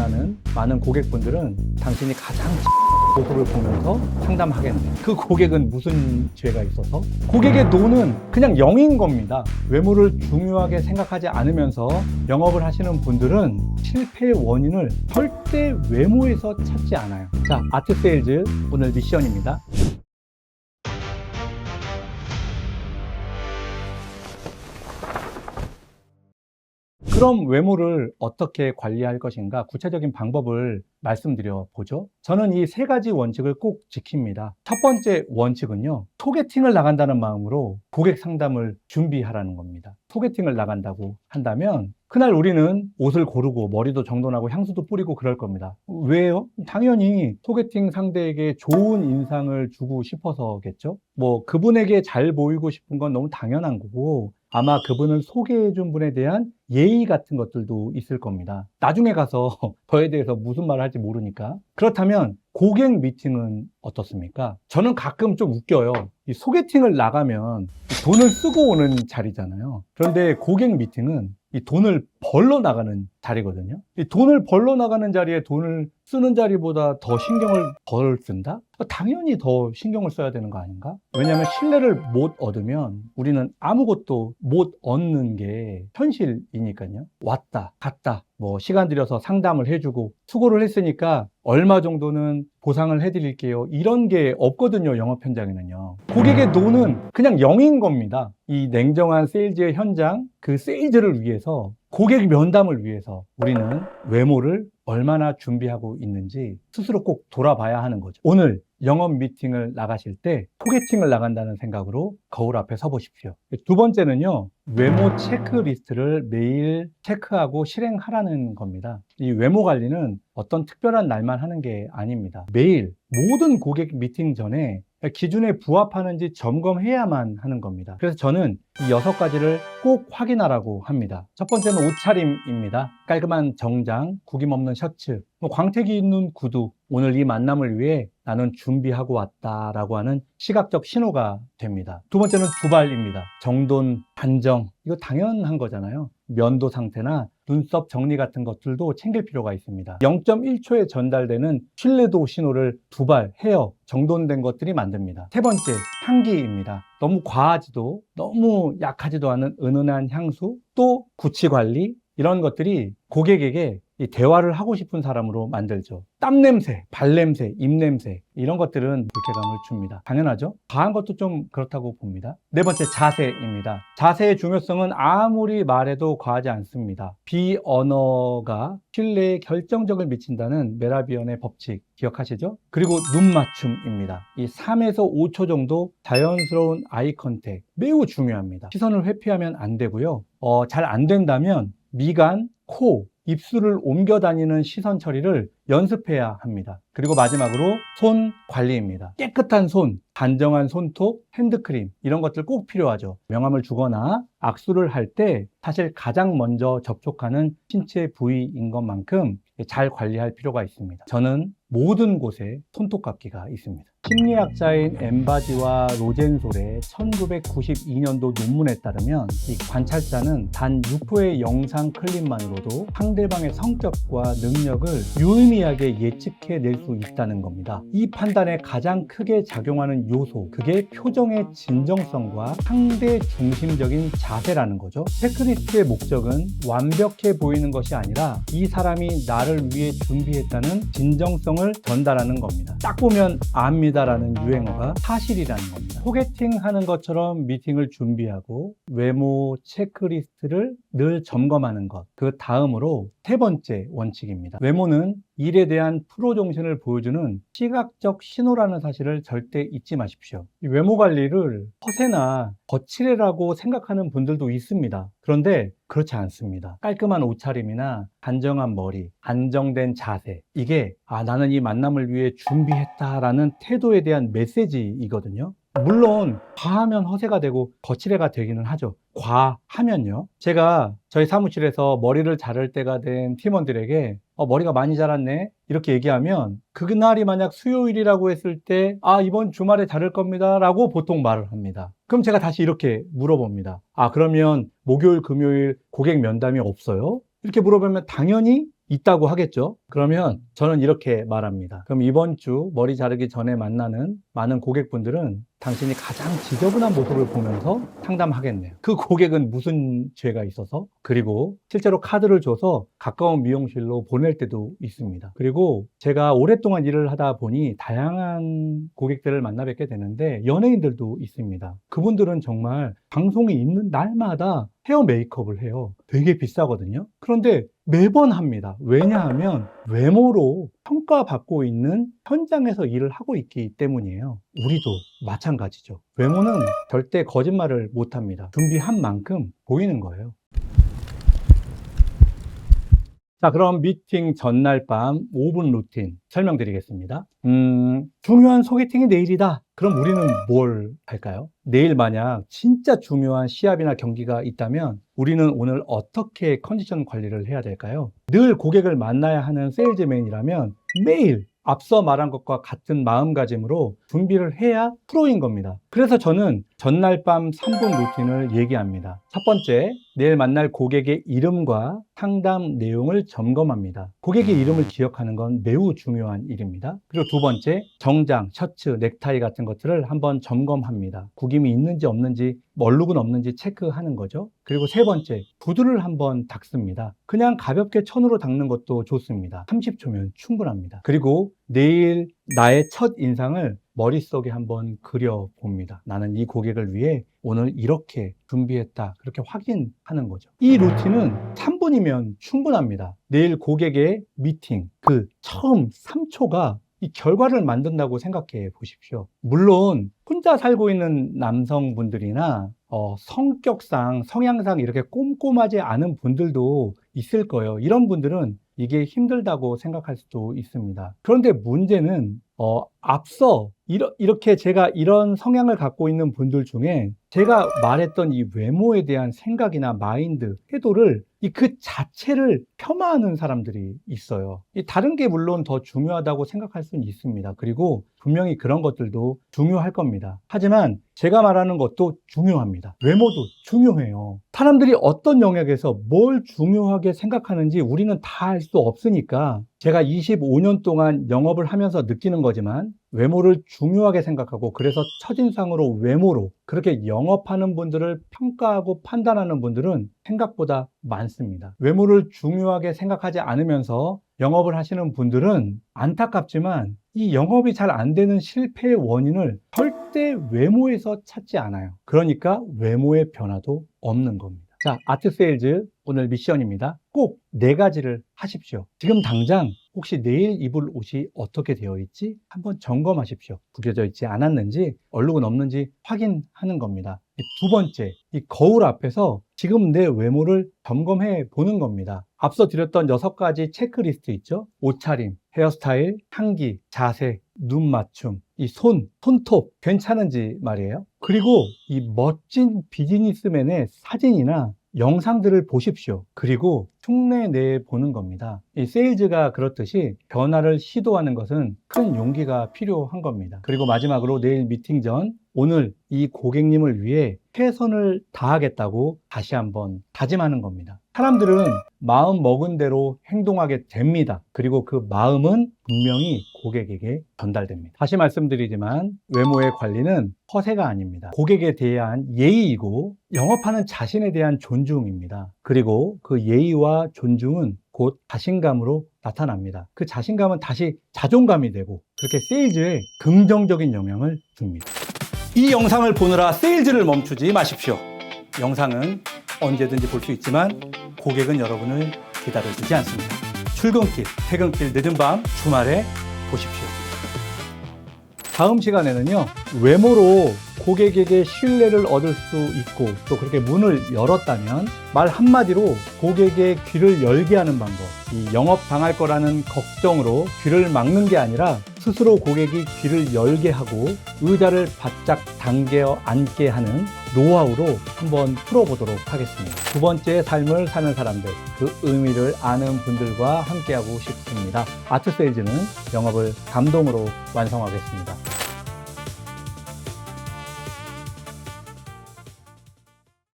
원하는 많은 고객분들은 당신이 가장 모습을 보면서 상담하겠네. 그 고객은 무슨 죄가 있어서? 고객의 노는 그냥 0인 겁니다. 외모를 중요하게 생각하지 않으면서 영업을 하시는 분들은 실패의 원인을 절대 외모에서 찾지 않아요. 자, 아트 세일즈 오늘 미션입니다. 그럼 외모를 어떻게 관리할 것인가 구체적인 방법을 말씀드려 보죠. 저는 이 세 가지 원칙을 꼭 지킵니다. 첫 번째 원칙은요, 소개팅을 나간다는 마음으로 고객 상담을 준비하라는 겁니다. 소개팅을 나간다고 한다면 그날 우리는 옷을 고르고 머리도 정돈하고 향수도 뿌리고 그럴 겁니다. 왜요? 당연히 소개팅 상대에게 좋은 인상을 주고 싶어서겠죠. 뭐 그분에게 잘 보이고 싶은 건 너무 당연한 거고, 아마 그분을 소개해 준 분에 대한 예의 같은 것들도 있을 겁니다. 나중에 가서 저에 대해서 무슨 말을 할지 모르니까. 그렇다면 고객 미팅은 어떻습니까? 저는 가끔 좀 웃겨요. 이 소개팅을 나가면 돈을 쓰고 오는 자리잖아요. 그런데 고객 미팅은 이 돈을 벌러 나가는 자리거든요. 이 돈을 벌러 나가는 자리에 돈을 쓰는 자리보다 더 신경을 덜 쓴다? 당연히 더 신경을 써야 되는 거 아닌가? 왜냐하면 신뢰를 못 얻으면 우리는 아무것도 못 얻는 게 현실이니까요. 왔다 갔다 뭐 시간 들여서 상담을 해주고 수고를 했으니까 얼마 정도는 보상을 해드릴게요, 이런 게 없거든요. 영업 현장에는요. 고객의 노는 그냥 0인 겁니다. 이 냉정한 세일즈의 현장, 그 세일즈를 위해서, 고객 면담을 위해서 우리는 외모를 얼마나 준비하고 있는지 스스로 꼭 돌아봐야 하는 거죠. 오늘 영업 미팅을 나가실 때 소개팅을 나간다는 생각으로 거울 앞에 서 보십시오. 두 번째는요, 외모 체크리스트를 매일 체크하고 실행하라는 겁니다. 이 외모 관리는 어떤 특별한 날만 하는 게 아닙니다. 매일 모든 고객 미팅 전에 기준에 부합하는지 점검해야만 하는 겁니다. 그래서 저는 이 6가지를 꼭 확인하라고 합니다. 첫 번째는 옷차림입니다. 깔끔한 정장, 구김없는 셔츠, 광택이 있는 구두, 오늘 이 만남을 위해 나는 준비하고 왔다라고 하는 시각적 신호가 됩니다. 두 번째는 두발입니다. 정돈, 단정, 이거 당연한 거잖아요. 면도 상태나 눈썹 정리 같은 것들도 챙길 필요가 있습니다. 0.1초에 전달되는 신뢰도 신호를 두발, 헤어, 정돈된 것들이 만듭니다. 세 번째, 향기입니다. 너무 과하지도 너무 약하지도 않은 은은한 향수, 또 구취 관리, 이런 것들이 고객에게 이 대화를 하고 싶은 사람으로 만들죠. 땀 냄새, 발 냄새, 입 냄새, 이런 것들은 불쾌감을 줍니다. 당연하죠? 과한 것도 좀 그렇다고 봅니다. 네 번째, 자세입니다. 자세의 중요성은 아무리 말해도 과하지 않습니다. 비언어가 신뢰에 결정적을 미친다는 메라비언의 법칙 기억하시죠? 그리고 눈 맞춤입니다. 이 3에서 5초 정도 자연스러운 아이 컨택, 매우 중요합니다. 시선을 회피하면 안 되고요. 잘 안 된다면 미간, 코, 입술을 옮겨 다니는 시선 처리를 연습해야 합니다. 그리고 마지막으로 손 관리입니다. 깨끗한 손, 단정한 손톱, 핸드크림, 이런 것들 꼭 필요하죠. 명함을 주거나 악수를 할 때 사실 가장 먼저 접촉하는 신체 부위인 것만큼 잘 관리할 필요가 있습니다. 저는 모든 곳에 손톱깎이가 있습니다. 심리학자인 엠바지와 로젠솔의 1992년도 논문에 따르면 이 관찰자는 단 6초의 영상 클립만으로도 상대방의 성격과 능력을 유의미하게 예측해낼 수 있다는 겁니다. 이 판단에 가장 크게 작용하는 요소, 그게 표정의 진정성과 상대 중심적인 자세라는 거죠. 체크리스트의 목적은 완벽해 보이는 것이 아니라 이 사람이 나를 위해 준비했다는 진정성을 전달하는 겁니다. 딱 보면 압니다 라는 유행어가 사실이라는 겁니다. 소개팅 하는 것처럼 미팅을 준비하고 외모 체크리스트를 늘 점검하는 것, 그 다음으로 세 번째 원칙입니다. 외모는 일에 대한 프로 정신을 보여주는 시각적 신호라는 사실을 절대 잊지 마십시오. 이 외모 관리를 허세나 거칠애라고 생각하는 분들도 있습니다. 그런데 그렇지 않습니다. 깔끔한 옷차림이나 단정한 머리, 안정된 자세, 이게 나는 이 만남을 위해 준비했다라는 태도에 대한 메시지이거든요. 물론 과하면 허세가 되고 거칠애가 되기는 하죠. 과하면요. 제가 저희 사무실에서 머리를 자를 때가 된 팀원들에게 머리가 많이 자랐네, 이렇게 얘기하면 그날이 만약 수요일이라고 했을 때 이번 주말에 자를 겁니다 라고 보통 말을 합니다. 그럼 제가 다시 이렇게 물어봅니다. 그러면 목요일 금요일 고객 면담이 없어요? 이렇게 물어보면 당연히 있다고 하겠죠. 그러면 저는 이렇게 말합니다. 그럼 이번 주 머리 자르기 전에 만나는 많은 고객분들은 당신이 가장 지저분한 모습을 보면서 상담하겠네요. 그 고객은 무슨 죄가 있어서? 그리고 실제로 카드를 줘서 가까운 미용실로 보낼 때도 있습니다. 그리고 제가 오랫동안 일을 하다 보니 다양한 고객들을 만나 뵙게 되는데 연예인들도 있습니다. 그분들은 정말 방송이 있는 날마다 헤어 메이크업을 해요. 되게 비싸거든요. 그런데 매번 합니다. 왜냐하면 외모로 평가받고 있는 현장에서 일을 하고 있기 때문이에요. 우리도 마찬가지죠. 외모는 절대 거짓말을 못합니다. 준비한 만큼 보이는 거예요. 자, 그럼 미팅 전날 밤 5분 루틴 설명드리겠습니다. 중요한 소개팅이 내일이다. 그럼 우리는 뭘 할까요? 내일 만약 진짜 중요한 시합이나 경기가 있다면 우리는 오늘 어떻게 컨디션 관리를 해야 될까요? 늘 고객을 만나야 하는 세일즈맨이라면 매일 앞서 말한 것과 같은 마음가짐으로 준비를 해야 프로인 겁니다. 그래서 저는 전날 밤 3분 루틴을 얘기합니다. 첫 번째, 내일 만날 고객의 이름과 상담 내용을 점검합니다. 고객의 이름을 기억하는 건 매우 중요한 일입니다. 그리고 두 번째, 정장, 셔츠, 넥타이 같은 것들을 한번 점검합니다. 구김이 있는지 없는지, 얼룩은 없는지 체크하는 거죠. 그리고 세 번째, 구두를 한번 닦습니다. 그냥 가볍게 천으로 닦는 것도 좋습니다. 30초면 충분합니다. 그리고 내일 나의 첫 인상을 머릿속에 한번 그려봅니다. 나는 이 고객을 위해 오늘 이렇게 준비했다. 그렇게 확인하는 거죠. 이 루틴은 3분이면 충분합니다. 내일 고객의 미팅, 그 처음 3초가 이 결과를 만든다고 생각해 보십시오. 물론 혼자 살고 있는 남성분들이나 성격상, 성향상 이렇게 꼼꼼하지 않은 분들도 있을 거예요. 이런 분들은 이게 힘들다고 생각할 수도 있습니다. 그런데 문제는 앞서 이렇게 제가 이런 성향을 갖고 있는 분들 중에 제가 말했던 이 외모에 대한 생각이나 마인드, 태도를 그 자체를 폄하하는 사람들이 있어요. 다른 게 물론 더 중요하다고 생각할 수는 있습니다. 그리고 분명히 그런 것들도 중요할 겁니다. 하지만 제가 말하는 것도 중요합니다. 외모도 중요해요. 사람들이 어떤 영역에서 뭘 중요하게 생각하는지 우리는 다 알 수 없으니까 제가 25년 동안 영업을 하면서 느끼는 거지만 외모를 중요하게 생각하고 그래서 첫인상으로 외모로 그렇게 영업하는 분들을 평가하고 판단하는 분들은 생각보다 많습니다. 외모를 중요하게 생각하지 않으면서 영업을 하시는 분들은 안타깝지만 이 영업이 잘 안 되는 실패의 원인을 절대 외모에서 찾지 않아요. 그러니까 외모의 변화도 없는 겁니다. 자, 아트 세일즈 오늘 미션입니다. 꼭 4가지를 하십시오. 지금 당장 혹시 내일 입을 옷이 어떻게 되어 있지? 한번 점검하십시오. 구겨져 있지 않았는지, 얼룩은 없는지 확인하는 겁니다. 두 번째, 이 거울 앞에서 지금 내 외모를 점검해 보는 겁니다. 앞서 드렸던 6가지 체크리스트 있죠? 옷차림, 헤어스타일, 향기, 자세, 눈 맞춤, 이 손톱 괜찮은지 말이에요. 그리고 이 멋진 비즈니스맨의 사진이나 영상들을 보십시오. 그리고 흉내내 보는 겁니다. 이 세일즈가 그렇듯이 변화를 시도하는 것은 큰 용기가 필요한 겁니다. 그리고 마지막으로 내일 미팅 전 오늘 이 고객님을 위해 최선을 다하겠다고 다시 한번 다짐하는 겁니다. 사람들은 마음 먹은 대로 행동하게 됩니다. 그리고 그 마음은 분명히 고객에게 전달됩니다. 다시 말씀드리지만 외모의 관리는 허세가 아닙니다. 고객에 대한 예의이고 영업하는 자신에 대한 존중입니다. 그리고 그 예의와 존중은 곧 자신감으로 나타납니다. 그 자신감은 다시 자존감이 되고 그렇게 세일즈에 긍정적인 영향을 줍니다. 이 영상을 보느라 세일즈를 멈추지 마십시오. 영상은 언제든지 볼 수 있지만 고객은 여러분을 기다려주지 않습니다. 출근길, 퇴근길, 늦은 밤, 주말에 보십시오. 다음 시간에는요, 외모로 고객에게 신뢰를 얻을 수 있고 또 그렇게 문을 열었다면 말 한마디로 고객의 귀를 열게 하는 방법, 이 영업당할 거라는 걱정으로 귀를 막는 게 아니라 스스로 고객이 귀를 열게 하고 의자를 바짝 당겨 앉게 하는 노하우로 한번 풀어보도록 하겠습니다. 두 번째 삶을 사는 사람들, 그 의미를 아는 분들과 함께하고 싶습니다. 아트 세일즈는 영업을 감동으로 완성하겠습니다.